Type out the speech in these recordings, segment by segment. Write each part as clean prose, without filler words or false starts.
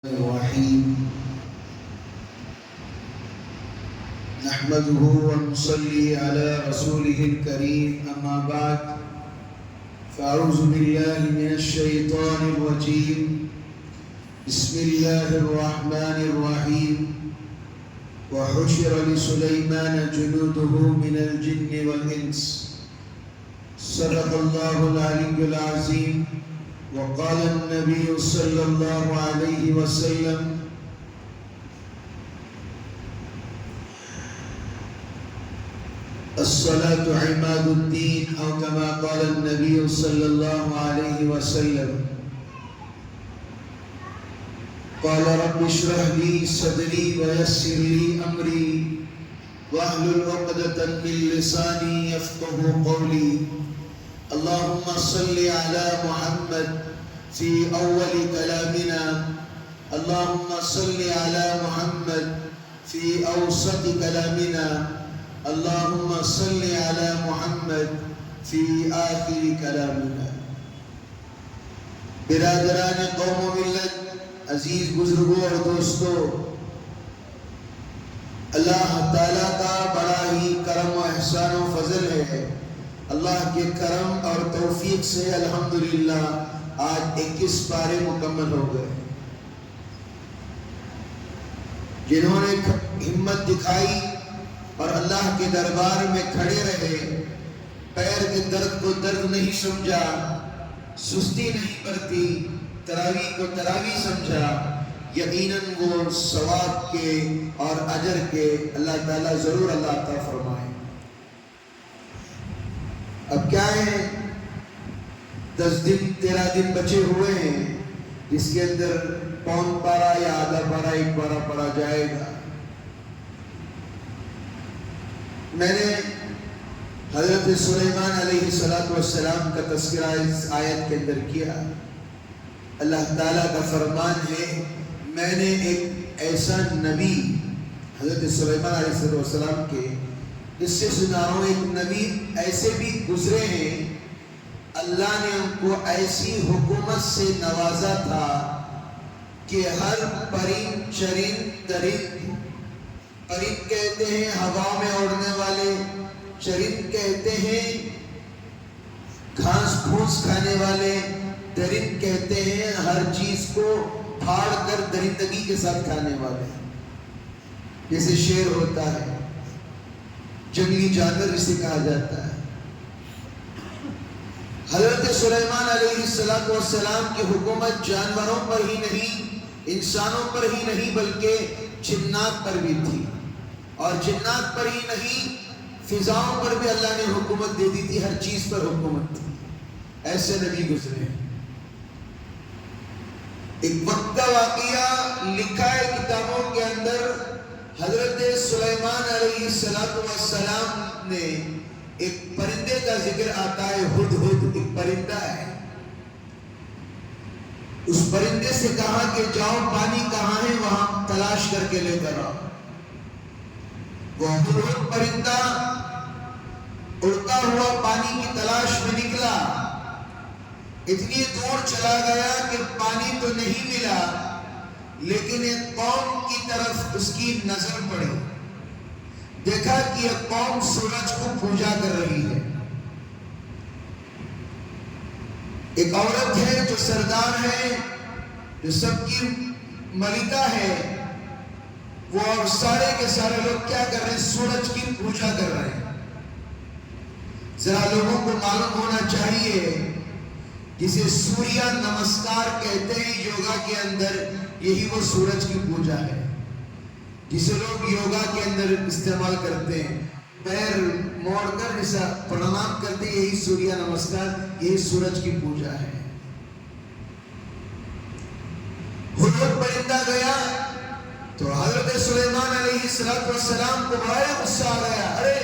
الرحيم نحمده ونصلي على رسوله الكريم أما بعد فأعوذ بالله من الشيطان الرجيم بسم الله الرحمن الرحيم وحشر لسليمان جنوده من الجن والإنس صدق الله العلي العظيم وقال النبي صلى الله عليه وسلم الصلاة عماد الدين أو كما قال النبي صلى الله عليه وسلم قال رب اشرح لي صدري ويسر لي أمري واحلل عقدة من لساني يفقه قولي اللهم صل على محمد في أول كلامنا اللهم صل على محمد في أوسط كلامنا اللهم صل على محمد في آخر كلامنا. برادران قوم و ملت، عزیز بزرگوں اور دوستوں، اللہ تعالیٰ کا بڑا ہی کرم و احسان و فضل ہے. اللہ کے کرم اور توفیق سے الحمدللہ آج 21 پارے مکمل ہو گئے. جنہوں نے ہمت دکھائی اور اللہ کے دربار میں کھڑے رہے، پیر کے درد کو درد نہیں سمجھا، سستی نہیں برتی، تراویح کو تراویح سمجھا، یقیناً وہ ثواب کے اور اجر کے اللہ تعالیٰ ضرور اللہ عطا فرمائے. اب کیا ہے، 10 دن 13 دن بچے ہوئے ہیں جس کے اندر پون پارا یا آدھا پارا 1 پارا پڑھا جائے گا. میں نے حضرت سلیمان علیہ السلام کا تذکرہ اس آیت کے اندر کیا. اللہ تعالیٰ کا فرمان ہے، میں نے ایک ایسا نبی حضرت سلیمان علیہ السلام کے اس سے سنا ہوں، ایک نبی ایسے بھی گزرے ہیں، اللہ نے ان کو ایسی حکومت سے نوازا تھا کہ ہر پرند چرند درند، پرند کہتے ہیں ہوا میں اڑنے والے، چرند کہتے ہیں گھاس پھوس کھانے والے، درند کہتے ہیں ہر چیز کو پھاڑ کر درندگی کے ساتھ کھانے والے، جیسے شیر ہوتا ہے، جنگلی جانور اسے کہا جاتا ہے. حضرت سلیمان علیہ السلام کی حکومت جانوروں پر ہی نہیں، انسانوں پر ہی نہیں، بلکہ جنات پر بھی تھی، اور جنات پر ہی نہیں، فضاؤں پر بھی اللہ نے حکومت دے دی تھی، ہر چیز پر حکومت تھی. ایسے نبی گزرے. ایک وقت کا واقعہ لکھا ہے کتابوں کے اندر، حضرت سلیمان علیہ السلام نے ایک پرندے کا ذکر آتا ہے، ہدہد ایک پرندہ ہے. اس پرندے سے کہا کہ جاؤ پانی کہاں ہے وہاں تلاش کر کے لے کر آؤ. وہ ہدہد پرندہ اڑتا ہوا پانی کی تلاش میں نکلا، اتنی دور چلا گیا کہ پانی تو نہیں ملا، لیکن ایک قوم کی طرف اس کی نظر پڑی. دیکھا کہ یہ قوم سورج کو پوجا کر رہی ہے. ایک عورت ہے جو سردار ہے، جو سب کی ملکہ ہے، وہ اور سارے کے سارے لوگ کیا کر رہے ہیں؟ سورج کی پوجا کر رہے ہیں. ذرا لوگوں کو معلوم ہونا چاہیے، جسے سوریہ نمسکار کہتے ہیں یوگا کے اندر، یہی وہ سورج کی پوجا ہے جسے لوگ یوگا کے اندر استعمال کرتے ہیں. پیر موڑ کر جیسا پرنام کرتے ہیں، یہی سوریہ نمسکار، یہی سورج کی پوجا ہے. ہدہد پرندہ گیا تو حضرت سلیمان علیہ السلام کو بڑا غصہ آ گیا. ارے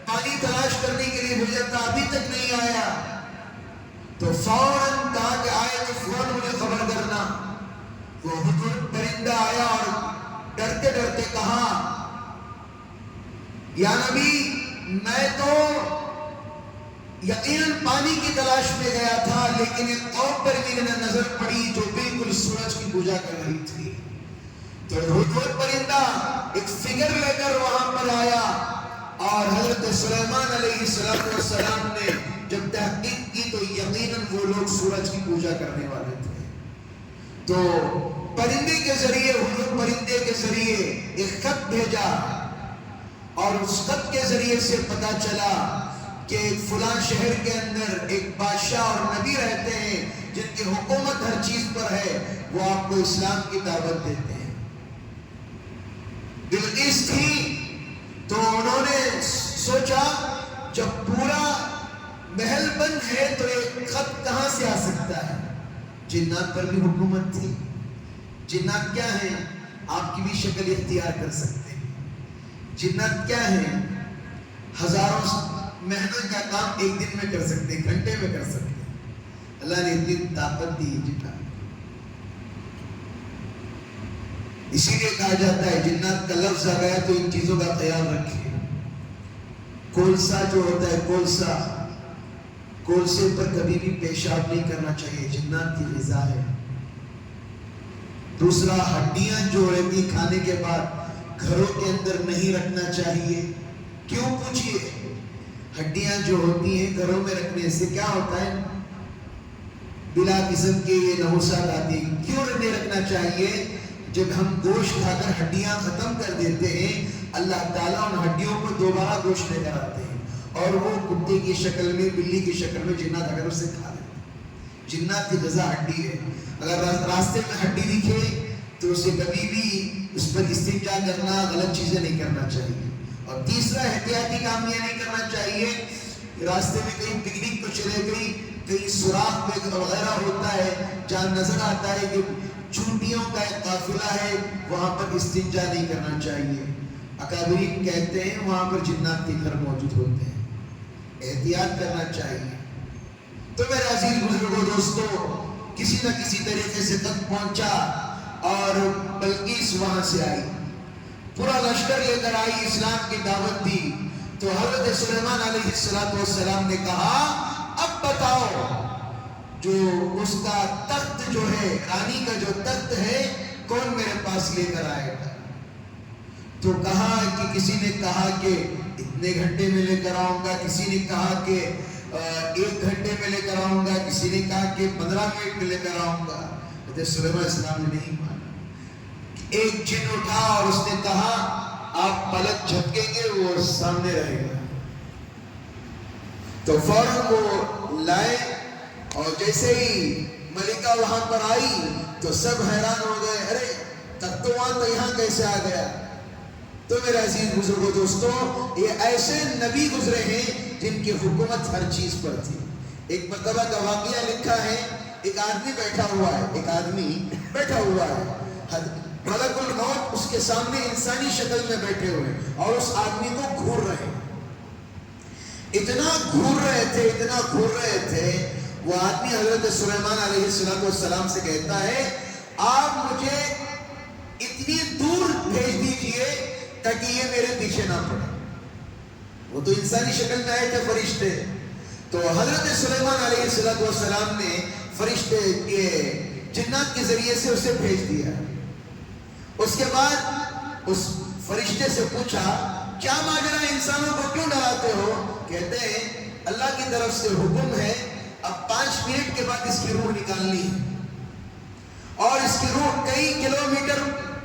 پانی تلاش کرنے کے لیے بھیجا تھا، ابھی تک نہیں آیا. تو فوراً کہا کہ آئے تو فوراً مجھے خبر کرنا. وہ ہدہد پرندہ آیا اور ڈرتے ڈرتے کہا، یا نبی، میں تو یقیناً پانی کی تلاش میں گیا تھا، لیکن ایک قوم پر میری نظر پڑی جو بالکل سورج کی پوجا کر رہی تھی۔ تو ہدہد پرندہ ایک فگر لے کر وہاں پر آیا، اور حضرت سلیمان علیہ السلام نے جب تحقیق کی تو یقیناً وہ لوگ سورج کی پوجا کرنے والے تھے۔ تو پرندے کے ذریعے، ہدہد پرندے کے ذریعے ایک خط بھیجا، اور اس خط کے ذریعے سے پتا چلا کہ فلاں شہر کے اندر ایک بادشاہ اور نبی رہتے ہیں جن کی حکومت ہر چیز پر ہے، وہ آپ کو اسلام کی دعوت دیتے ہیں۔ بلقیس تھی تو انہوں نے سوچا جب پورا محل بند ہے تو ایک خط کہاں سے آ سکتا ہے؟ جنات پر بھی حکومت تھی۔ جنات کیا ہیں؟ آپ کی بھی شکل اختیار کر سکتے ہیں۔ جنات کیا ہیں؟ ہزاروں محنت کا کام ایک دن میں کر سکتے ہیں، گھنٹے میں کر سکتے ہیں۔ اللہ نے اتنی طاقت دی جنات۔ اسی لیے کہا جاتا ہے جنات کا لفظ آ گیا تو ان چیزوں کا خیال رکھیں۔ کولسا جو ہوتا ہے، کولسے پر کبھی بھی پیشاب نہیں کرنا چاہیے، جنات کی غذا ہے۔ دوسرا، ہڈیاں جو رہتی کھانے کے بعد گھروں کے اندر نہیں رکھنا چاہیے۔ کیوں؟ پوچھئے۔ ہڈیاں جو ہوتی ہیں گھروں میں رکھنے سے کیا ہوتا ہے؟ بلا قسم کے یہ نحوست آتی ہیں۔ کیوں نہیں رکھنا چاہیے؟ جب ہم گوشت کھا کر ہڈیاں ختم کر دیتے ہیں، اللہ تعالیٰ ان ہڈیوں کو دوبارہ گوشت لے کر آتے ہیں، اور وہ کتے کی شکل میں، بلی کی شکل میں جنات اگر اسے کھا لیتے ہیں۔ جنات کی غذا ہڈی ہے۔ اگر راستے میں ہڈی دکھے تو اسے کبھی بھی اس پر استنجا کرنا، غلط چیزیں نہیں کرنا چاہیے۔ اور تیسرا، احتیاطی کام یہ نہیں کرنا چاہیے، راستے میں کہیں پکنک کو چلے گئی، کہیں سوراخ میں وغیرہ ہوتا ہے جہاں نظر آتا ہے کہ چونٹیوں کا ایک قافلہ ہے، وہاں پر استنجا نہیں کرنا چاہیے۔ اکابرین کہتے ہیں وہاں پر جنات کے گھر موجود ہوتے ہیں، احتیاط کرنا چاہیے۔ تو میرے عزیز بزرگوں، دوستوں، کسی نہ کسی طریقے سے خط پہنچا اور بلقیس وہاں سے آئی، پورا لشکر لے کر آئی، اسلام کی دعوت دی۔ تو حضرت سلیمان علیہ السلام نے کہا اب بتاؤ جو اس کا تخت جو ہے، رانی کا جو تخت ہے، کون میرے پاس لے کر آئے گا؟ تو کہا کہ کسی نے کہا کہ اتنے گھنٹے میں لے کر آؤں گا، کسی نے کہا کہ 1 گھنٹے میں لے کر آؤں گا، کسی نے کہا کہ 15 منٹ میں لے کر آؤں گا۔ حضرت سلیمان علیہ السلام نے نہیں مانا۔ ایک جن اٹھا اور اس نے کہا آپ پلک جھپکیں گے وہ سامنے رہے گا۔ تو فوراً وہ لائے، اور جیسے ہی ملکہ وہاں پر آئی تو سب حیران ہو گئے، ارے تختوان تو یہاں کیسے آ گیا؟ تو میرے عزیز بزرگوں، دوستوں، یہ ایسے نبی گزرے ہیں جن کی حکومت ہر چیز پر تھی۔ ایک مرتبہ کا واقعہ لکھا ہے، ایک آدمی بیٹھا ہوا ہے، ملک الموت اس کے سامنے انسانی شکل میں بیٹھے ہوئے اور اس آدمی کو گھور رہے ہیں۔ اتنا گھور رہے تھے وہ آدمی حضرت سلیمان علیہ السلام سے کہتا ہے آپ مجھے اتنی دور بھیج دیجئے تاکہ یہ میرے پیچھے نہ پڑے۔ وہ تو انسانی شکل میں آئے تھے فرشتے۔ تو حضرت سلیمان علیہ السلام نے فرشتے کے جنات کے ذریعے سے اسے بھیج دیا۔ اس کے بعد اس فرشتے سے پوچھا کیا ماجرا، انسانوں کو کیوں ڈراتے ہو؟ کہتے ہیں اللہ کی طرف سے حکم ہے، اب 5 منٹ کے بعد اس کی روح نکالنی ہے، اور اس کی روح کئی کلومیٹر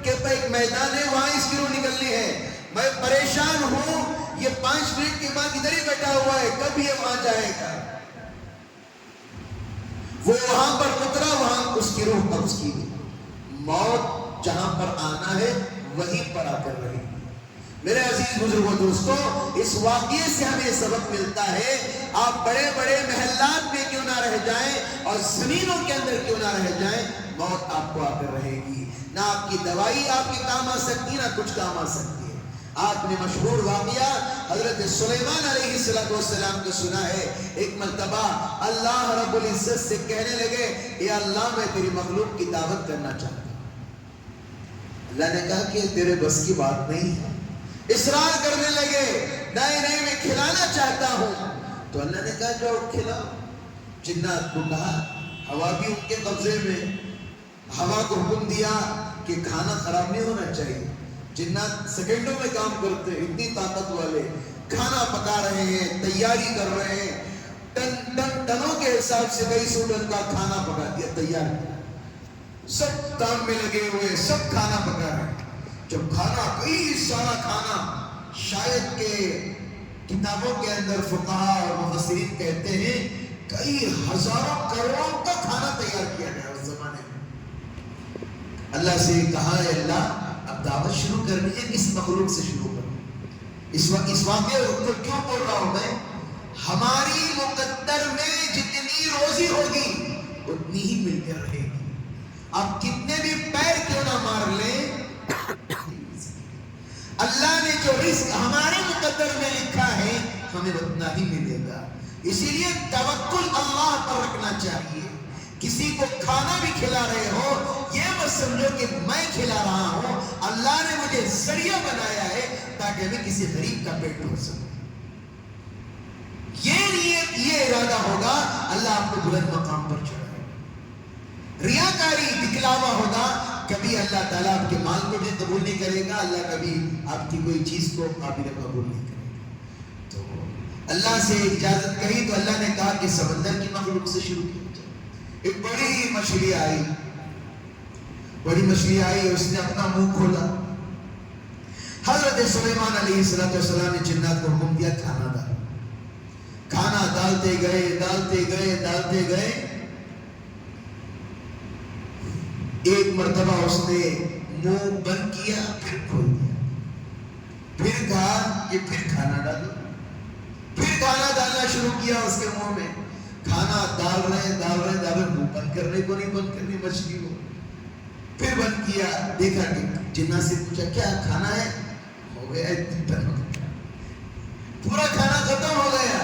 کے ایک میدان ہے، وہاں اس کی روح نکلنی ہے۔ میں پریشان ہوں، یہ 5 منٹ کے بعد ادھر ہی بیٹھا ہوا ہے، کب یہ وہاں جائے گا؟ وہ وہاں پر اترا، وہاں اس کی روح قبض کی گئی۔ موت جہاں پر آنا ہے وہیں پر آ کر رہی۔ میرے عزیز بزرگوں، دوستوں، اس واقعے سے ہمیں سبق ملتا ہے آپ بڑے بڑے محلات میں کیوں نہ رہ جائیں اور زمینوں کے اندر کیوں نہ رہ جائیں، موت آپ کو آ کر رہے گی۔ نہ آپ کی دوائی آپ کے کام آ سکتی، نہ کچھ کام آ سکتی ہے۔ آپ نے مشہور واقعہ حضرت سلیمان علیہ السلام کو سنا ہے۔ ایک مرتبہ اللہ رب العزت سے کہنے لگے اے اللہ میں تیری مخلوق کی دعوت کرنا چاہتا ہوں۔ اللہ نے کہا کہ تیرے بس کی بات نہیں ہے۔ اصرار کرنے لگے نہیں میں کھلانا چاہتا ہوں۔ تو اللہ نے کہا جاؤ کھلاؤ. جنات کو کہا, ہوا بھی ان کے قبضے میں, ہوا کو حکم دیا کہ کھانا خراب نہیں ہونا چاہیے. جنات سیکنڈوں میں کام کرتے, اتنی طاقت والے, کھانا پکا رہے ہیں, تیاری کر رہے ہیں, ٹنوں کے حساب سے کئی سو ٹن کا کھانا پکا دیا, تیار کیا, سب کام میں لگے ہوئے, سب کھانا پکا رہے ہیں. جب کھانا, کئی سارا کھانا, شاید کہ کتابوں کے اندر فقہا اور مفسرین کہتے ہیں کئی ہزاروں کروڑوں کا کھانا تیار کیا گیا اس زمانے میں. اللہ سے کہا ہے اللہ اب دعوت شروع کرنی ہے, کس مخلوق سے شروع کروں. اس واقعے کو کیوں بول رہا ہوں میں؟ ہماری مقدر میں جتنی روزی ہوگی اتنی ہی مل کر رہے گی. آپ کتنے بھی پیر کیوں نہ مار لیں, اللہ نے جو رزق ہمارے مقدر میں لکھا ہے ہمیں اتنا ہی ملے گا. اسی لیے توکل اللہ پر رکھنا چاہیے. کسی کو کھانا بھی کھلا رہے ہو, یہ مت سمجھو کہ میں کھلا رہا ہوں, اللہ نے مجھے ذریعہ بنایا ہے تاکہ میں کسی غریب کا پیٹ بھر سکوں. یہ ارادہ ہوگا, اللہ آپ کو بلند مقام پر چڑھائے. ریاکاری, دکھلاوا ہوگا, کبھی اللہ تعالیٰ آپ کے مال کو بھی قبول نہیں کرے گا, اللہ کبھی آپ کی کوئی چیز کو قابل قبول نہیں کرے گا. تو اللہ سے اجازت کہی تو اللہ نے کہا کہ سمندر کی مخلوق سے شروع کیا جائے. ایک بڑی مچھلی آئی, اس نے اپنا منہ کھولا. حضرت سلیمان علیہ السلام نے جنات کو حکم دیا کھانا ڈالو. کھانا ڈالتے گئے. ایک مرتبہ اس نے منہ بند کیا, پھر کھول دیا, پھر کہا کہ پھر کھانا ڈالو. پھر کھانا ڈالنا شروع کیا اس کے منہ میں. کھانا ڈال رہے منہ بند کرنے کو نہیں بند کرنی مچھلی کو. پھر بند کیا, دیکھا کہ جنات سے پوچھا کیا کھانا ہے, ہو گیا پورا کھانا ختم ہو گیا,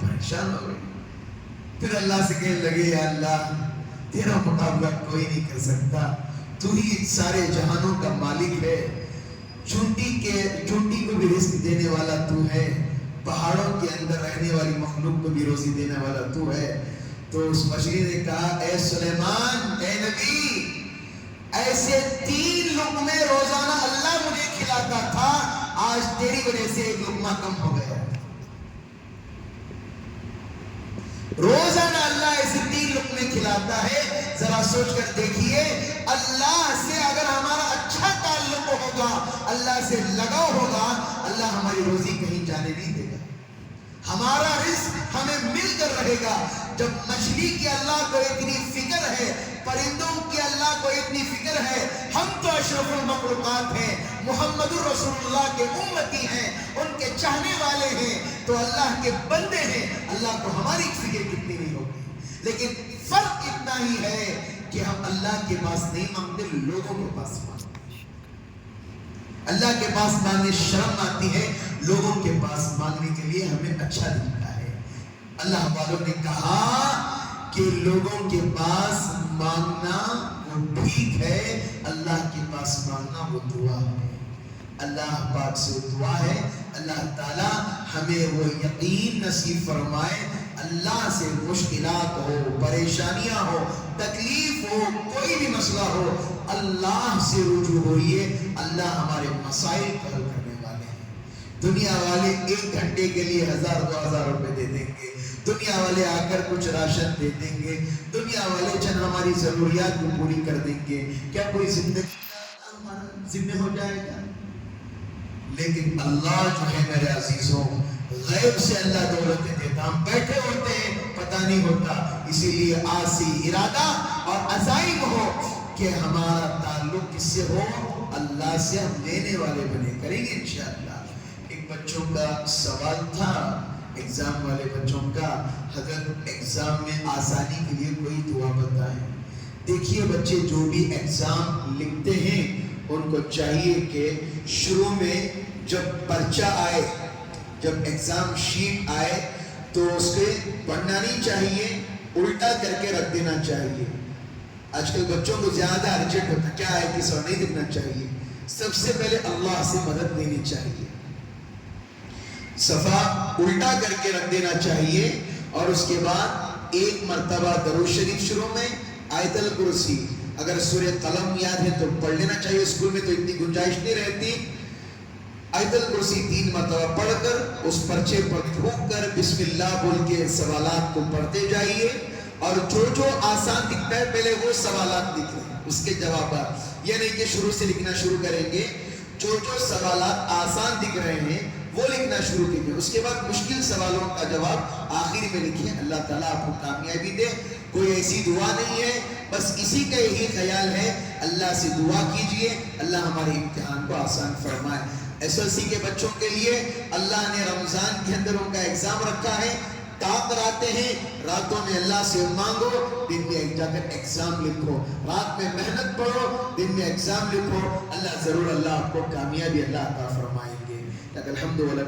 پریشان ہو گئے. پھر اللہ سے کہنے لگے یا اللہ تیرا مقابلہ کوئی نہیں کر سکتا, تو ہی سارے جہانوں کا مالک ہے. چونٹی کو بھی رزق دینے والا تو ہے, پہاڑوں کے اندر رہنے والی مخلوق کو بھی روزی دینے والا تو ہے. تو اس مچھلی نے کہا اے سلیمان, اے نبی, ایسے 3 لقمے روزانہ اللہ مجھے کھلاتا تھا, آج تیری وجہ سے 1 لقمہ کم ہو گیا. روزانہ اللہ ایسے 3 لقمے کھلاتا ہے. ذرا سوچ کر دیکھیے, اللہ سے اگر ہمارا اچھا تعلق ہوگا, اللہ سے لگاؤ ہوگا, اللہ ہماری روزی کہیں جانے نہیں دے گا. ہمارا رزق ہمیں مل کر رہے گا. جب مچھلی کی اللہ کو اتنی فکر ہے, پرندوں کی اللہ کو اتنی فکر ہے, ہم تو اشرف المخلوقات ہیں, محمد رسول اللہ کے امتی ہیں, ان کے چاہنے والے ہیں, تو اللہ کے بندے ہیں. اللہ کو ہماری فکر کتنی نہیں ہوگی. لیکن فرق اتنا ہی ہے کہ ہم اللہ کے پاس نہیں مانگتے, لوگوں کے پاس مانگتے. اللہ کے پاس مانگنے شرم آتی ہے, لوگوں کے پاس مانگنے کے لیے ہمیں اچھا لگتا ہے. اللہ والوں نے کہا کہ لوگوں کے پاس مانگنا وہ ٹھیک ہے, اللہ کے پاس مانگنا وہ دعا ہے. اللہ پاک سے دعا ہے اللہ تعالی ہمیں وہ یقین نصیب فرمائے. اللہ سے مشکلات ہو, پریشانیاں ہو, تکلیف ہو, کوئی بھی مسئلہ ہو, اللہ سے رجوع ہوئیے. اللہ ہمارے مسائل کو حل کرنے والے ہیں. دنیا والے 1 گھنٹے کے لیے 1000-2000 روپے دے دیں گے, دنیا والے آ کر کچھ راشن دے دیں گے, دنیا والے چند ہماری ضروریات کو پوری کر دیں گے. کیا کوئی زندگی ہمارا ذمہ ہو جائے گا؟ لیکن اللہ جو ہے میرے عزیزوں, غیب سے اللہ دولتیں دیتا, ہم بیٹھے ہوتے ہیں پتہ نہیں ہوتا. اسی لیے آج سے ارادہ اور عزائم ہو کہ ہمارا تعلق کس سے ہو, اللہ سے. ہم دینے والے بنے کریں گے انشاءاللہ. ایک بچوں کا سوال تھا, ایگزام والے بچوں کا, حضرت ایگزام میں آسانی کے لیے کوئی دعا بتائیں. دیکھیے بچے جو بھی ایگزام لکھتے ہیں ان کو چاہیے کہ شروع میں جب پرچہ آئے, جب ایگزام شیٹ آئے تو اس کے پڑھنا نہیں چاہیے, الٹا کر کے رکھ دینا چاہیے. آج کل بچوں کو زیادہ ارجنٹ ہوتا کیا ہے کہ سر نہیں دیکھنا چاہیے. سب سے پہلے اللہ سے مدد لینی چاہیے. صفحہ الٹا کر کے رکھ دینا چاہیے اور اس کے بعد ایک مرتبہ درود شریف شروع میں آیت الکرسی، اگر سورہ قلم یاد ہے تو پڑھ لینا چاہیے، اسکول میں تو اتنی گنجائش نہیں رہتی، آیت الکرسی 3 مرتبہ پڑھ کر اس پرچے پر تھوک کر بسم اللہ بول کے سوالات کو پڑھتے جائیے، اور جو آسان دکھتا ہے پہلے وہ سوالات لکھیں، اس کے جوابات، یہ نہیں کہ شروع سے لکھنا شروع کریں گے، جو سوالات آسان دکھ رہے ہیں وہ لکھنا شروع کیجئے، اس کے بعد مشکل سوالوں کا جواب آخر میں لکھیں۔ اللہ تعالیٰ آپ کو کامیابی دے۔ کوئی ایسی دعا نہیں ہے، بس اسی کا یہی خیال ہے، اللہ سے دعا کیجئے اللہ ہمارے امتحان کو آسان فرمائے۔ ایس ایل سی کے بچوں کے لیے اللہ نے رمضان کے اندر ان کا ایگزام رکھا ہے، تاک آتے ہیں، راتوں میں اللہ سے مانگو، دن میں جا کر ایگزام لکھو، رات میں محنت پڑھو، دن میں ایگزام لکھو، اللہ ضرور اللہ آپ کو کامیابی اللہ عطا فرمائیں گے۔ الحمدللہ۔